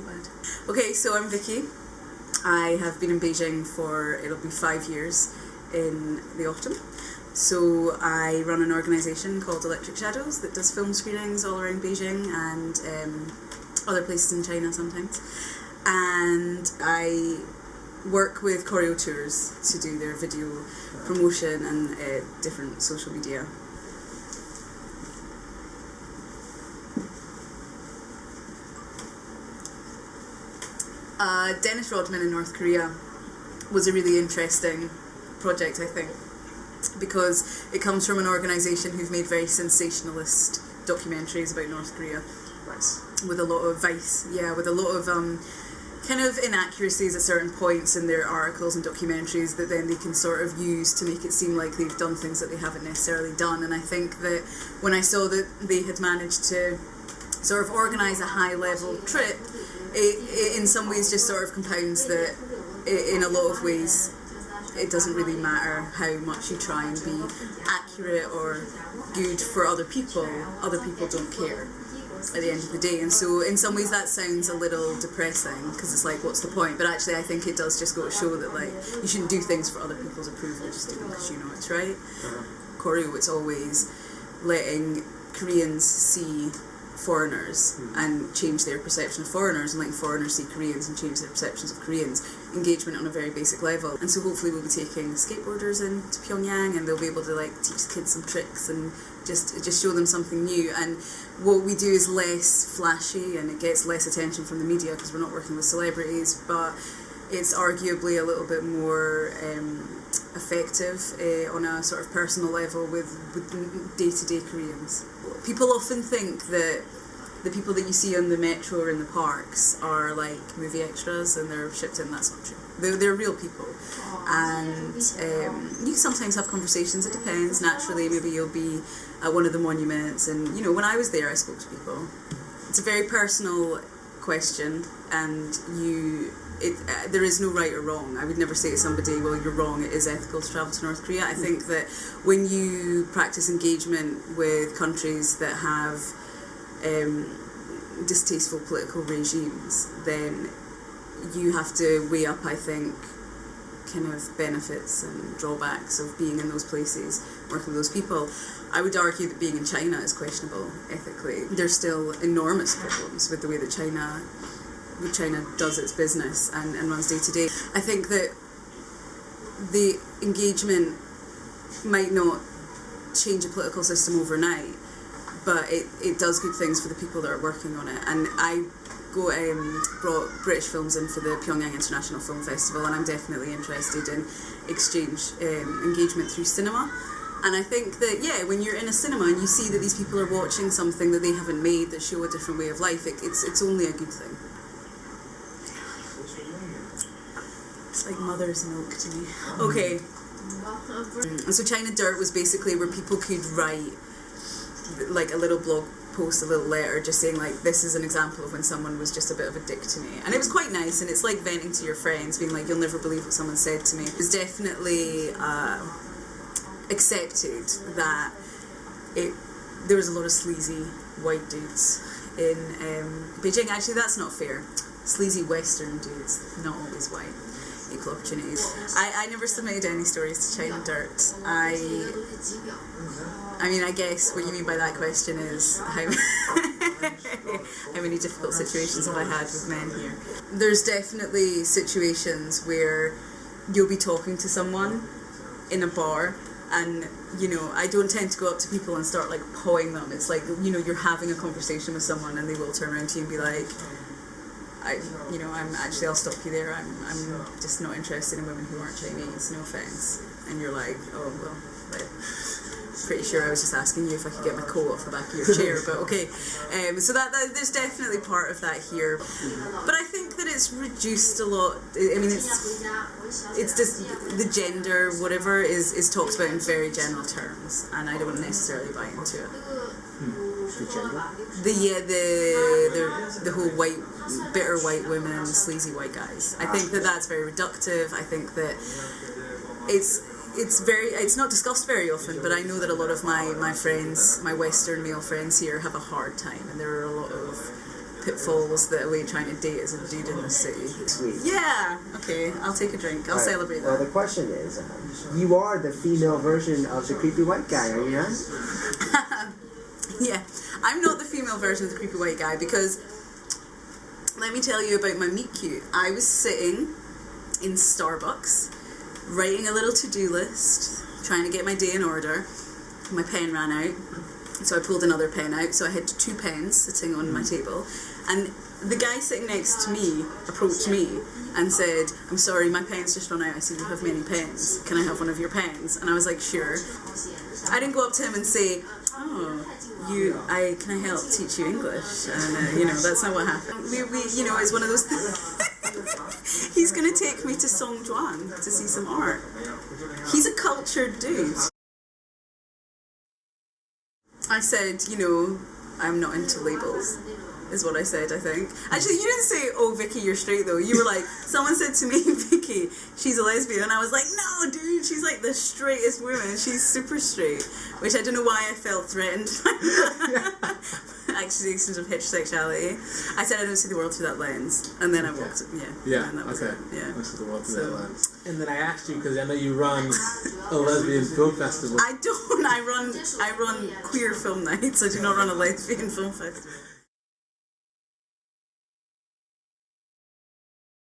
not bad. Okay, so I'm Vicky. I have been in Beijing for, it'll be 5 years in the autumn. So I run an organisation called Electric Shadows that does film screenings all around Beijing and other places in China sometimes. And I work with choreo tours to do their video promotion and different social media. Dennis Rodman in North Korea was a really interesting project, I think, because it comes from an organisation who've made very sensationalist documentaries about North Korea. Nice. With a lot of with a lot of kind of inaccuracies at certain points in their articles and documentaries that then they can sort of use to make it seem like they've done things that they haven't necessarily done. And I think that when I saw that they had managed to sort of organise a high-level trip, it in some ways just sort of compounds that in a lot of ways it doesn't really matter how much you try and be accurate or good for other people don't care at the end of the day. And so in some ways that sounds a little depressing, because it's like, what's the point? But actually I think it does just go to show that like you shouldn't do things for other people's approval, just do them because you know it's right. Choreo, it's always letting Koreans see foreigners and change their perception of foreigners, and letting foreigners see Koreans and change their perceptions of Koreans. Engagement on a very basic level. And so hopefully we'll be taking skateboarders into Pyongyang and they'll be able to like teach kids some tricks and just show them something new. And what we do is less flashy and it gets less attention from the media because we're not working with celebrities, but it's arguably a little bit more effective on a sort of personal level with day-to-day Koreans. People often think that the people that you see on the metro or in the parks are like movie extras and they're shipped in. That's not true. They're real people. And you sometimes have conversations, it depends. Naturally, maybe you'll be at one of the monuments, and you know, when I was there I spoke to people. It's a very personal question, and there is no right or wrong. I would never say to somebody, well, you're wrong, it is ethical to travel to North Korea. I think that when you practice engagement with countries that have distasteful political regimes, then you have to weigh up, I think, kind of benefits and drawbacks of being in those places, working with those people. I would argue that being in China is questionable ethically. There's still enormous problems with the way that China does its business and runs day to day. I think that the engagement might not change a political system overnight, but it does good things for the people that are working on it. And I brought British films in for the Pyongyang International Film Festival, and I'm definitely interested in engagement through cinema. And I think that, yeah, when you're in a cinema and you see that these people are watching something that they haven't made that show a different way of life, it's only a good thing. It's like mother's milk to me. Okay. And so China Dirt was basically where people could write like a little blog post, a little letter, just saying like, this is an example of when someone was just a bit of a dick to me. And it was quite nice, and it's like venting to your friends, being like, you'll never believe what someone said to me. It was definitely accepted that there was a lot of sleazy white dudes in Beijing. Actually, that's not fair. Sleazy Western dudes, not always white. Equal opportunities. I never submitted any stories to China Dirt. I mean, I guess what you mean by that question is how many difficult situations have I had with men here. There's definitely situations where you'll be talking to someone in a bar, and you know, I don't tend to go up to people and start like pawing them. It's like, you know, you're having a conversation with someone and they will turn around to you and be like, I'll stop you there. I'm just not interested in women who aren't Chinese. No offense. And you're like, oh well, pretty sure I was just asking you if I could get my coat off the back of your chair, but okay. So that there's definitely part of that here, but I think that it's reduced a lot. I mean, it's just the gender, whatever, is talked about in very general terms, and I don't necessarily buy into it. The whole bitter white women, sleazy white guys. I think that that's very reductive. I think that it's not discussed very often, but I know that a lot of my friends, my Western male friends here, have a hard time, and there are a lot of pitfalls that await trying to date as a dude in the city. Sweet. Yeah. Okay, I'll take a drink. I'll celebrate that. Well, the question is, you are the female version of the creepy white guy, are you not? Yeah, I'm not the female version of the creepy white guy because let me tell you about my meet cute. I was sitting in Starbucks writing a little to-do list, trying to get my day in order. My pen ran out, so I pulled another pen out, so I had 2 pens sitting on my table, and the guy sitting next to me approached me and said, "I'm sorry, my pen's just run out. I see you have many pens. Can I have one of your pens?" And I was like, "Sure." I didn't go up to him and say, "Oh, can I help teach you English?" And that's not what happened. We it's one of those things. He's gonna take me to Songjuan to see some art. He's a cultured dude. I said, I'm not into labels, is what I said, I think. Actually, you didn't say, "Oh, Vicky, you're straight," though. You were like, someone said to me, "Vicky, she's a lesbian." And I was like, "No, dude, she's like the straightest woman. She's super straight." Which I don't know why I felt threatened by accusations of heterosexuality. I said I don't see the world through that lens. And then I walked, Yeah, and that was it. Yeah. I see the world through that lens. And then I asked you, because I know you run a lesbian film festival. I don't. I run queer film nights. I do not run a lesbian film festival.